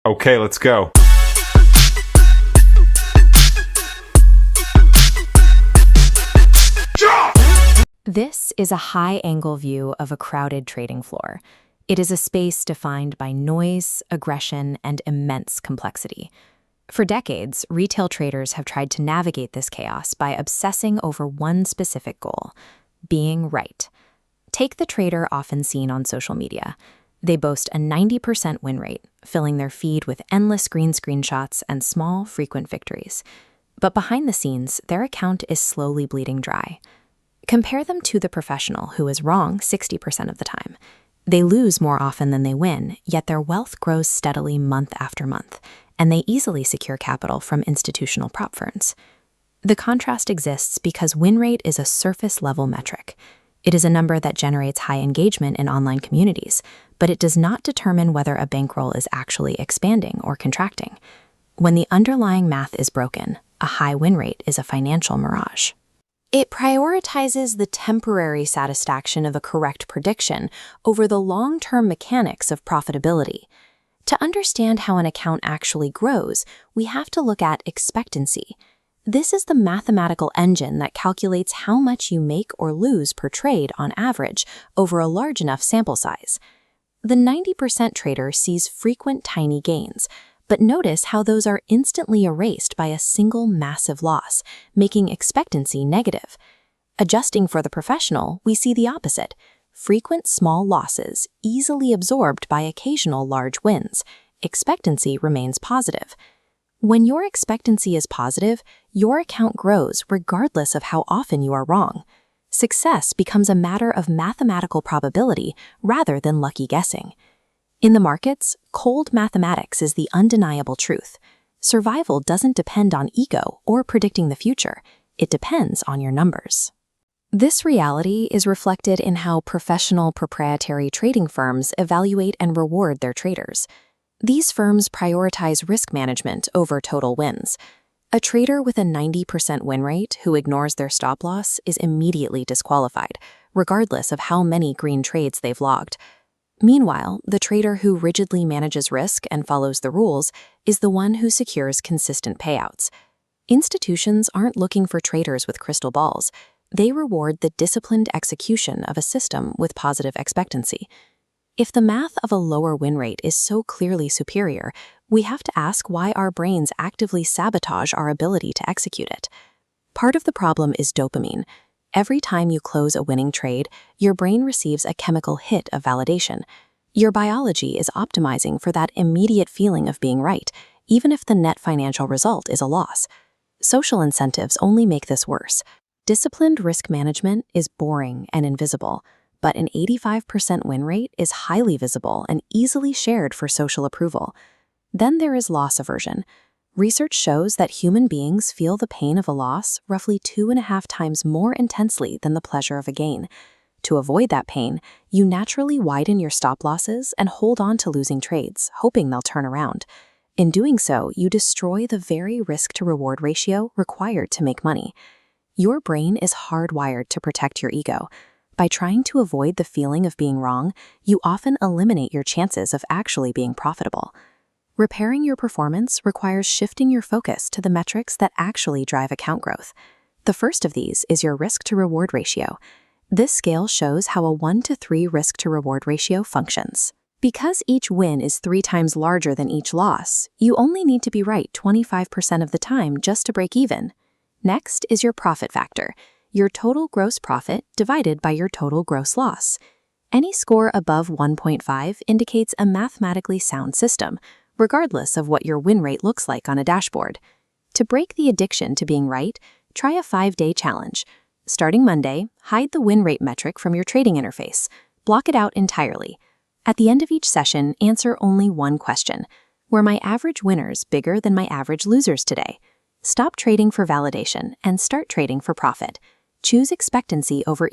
Okay, let's go. This is a high-angle view of a crowded trading floor. It is a space defined by noise, aggression, and immense complexity. For decades, retail traders have tried to navigate this chaos by obsessing over one specific goal: being right. Take the trader often seen on social media. They boast a 90% win rate, filling their feed with endless green screenshots and small, frequent victories. But behind the scenes, their account is slowly bleeding dry. Compare them to the professional who is wrong 60% of the time. They lose more often than they win, yet their wealth grows steadily month after month, and they easily secure capital from institutional prop firms. The contrast exists because win rate is a surface-level metric. It is a number that generates high engagement in online communities, but it does not determine whether a bankroll is actually expanding or contracting. When the underlying math is broken, a high win rate is a financial mirage. It prioritizes the temporary satisfaction of a correct prediction over the long-term mechanics of profitability. To understand how an account actually grows, we have to look at expectancy. This is the mathematical engine that calculates how much you make or lose per trade on average over a large enough sample size. The 90% trader sees frequent tiny gains, but notice how those are instantly erased by a single massive loss, making expectancy negative. Adjusting for the professional, we see the opposite: frequent small losses easily absorbed by occasional large wins. Expectancy remains positive. When your expectancy is positive, your account grows regardless of how often you are wrong. Success becomes a matter of mathematical probability rather than lucky guessing. In the markets, cold mathematics is the undeniable truth. Survival doesn't depend on ego or predicting the future. It depends on your numbers. This reality is reflected in how professional proprietary trading firms evaluate and reward their traders. These firms prioritize risk management over total wins. A trader with a 90% win rate who ignores their stop loss is immediately disqualified, regardless of how many green trades they've logged. Meanwhile, the trader who rigidly manages risk and follows the rules is the one who secures consistent payouts. Institutions aren't looking for traders with crystal balls. They reward the disciplined execution of a system with positive expectancy. If the math of a lower win rate is so clearly superior, we have to ask why our brains actively sabotage our ability to execute it. Part of the problem is dopamine. Every time you close a winning trade, your brain receives a chemical hit of validation. Your biology is optimizing for that immediate feeling of being right, even if the net financial result is a loss. Social incentives only make this worse. Disciplined risk management is boring and invisible, but an 85% win rate is highly visible and easily shared for social approval. Then there is loss aversion. Research shows that human beings feel the pain of a loss roughly 2.5 times more intensely than the pleasure of a gain. To avoid that pain, you naturally widen your stop losses and hold on to losing trades, hoping they'll turn around. In doing so, you destroy the very risk-to-reward ratio required to make money. Your brain is hardwired to protect your ego. By trying to avoid the feeling of being wrong, you often eliminate your chances of actually being profitable. Repairing your performance requires shifting your focus to the metrics that actually drive account growth. The first of these is your risk-to-reward ratio. This scale shows how a 1-to-3 risk-to-reward ratio functions. Because each win is 3 times larger than each loss, you only need to be right 25% of the time just to break even. Next is your profit factor, your total gross profit divided by your total gross loss. Any score above 1.5 indicates a mathematically sound system, regardless of what your win rate looks like on a dashboard. To break the addiction to being right, try a 5-day challenge. Starting Monday, hide the win rate metric from your trading interface. Block it out entirely. At the end of each session, answer only one question: were my average winners bigger than my average losers today? Stop trading for validation and start trading for profit. Choose expectancy over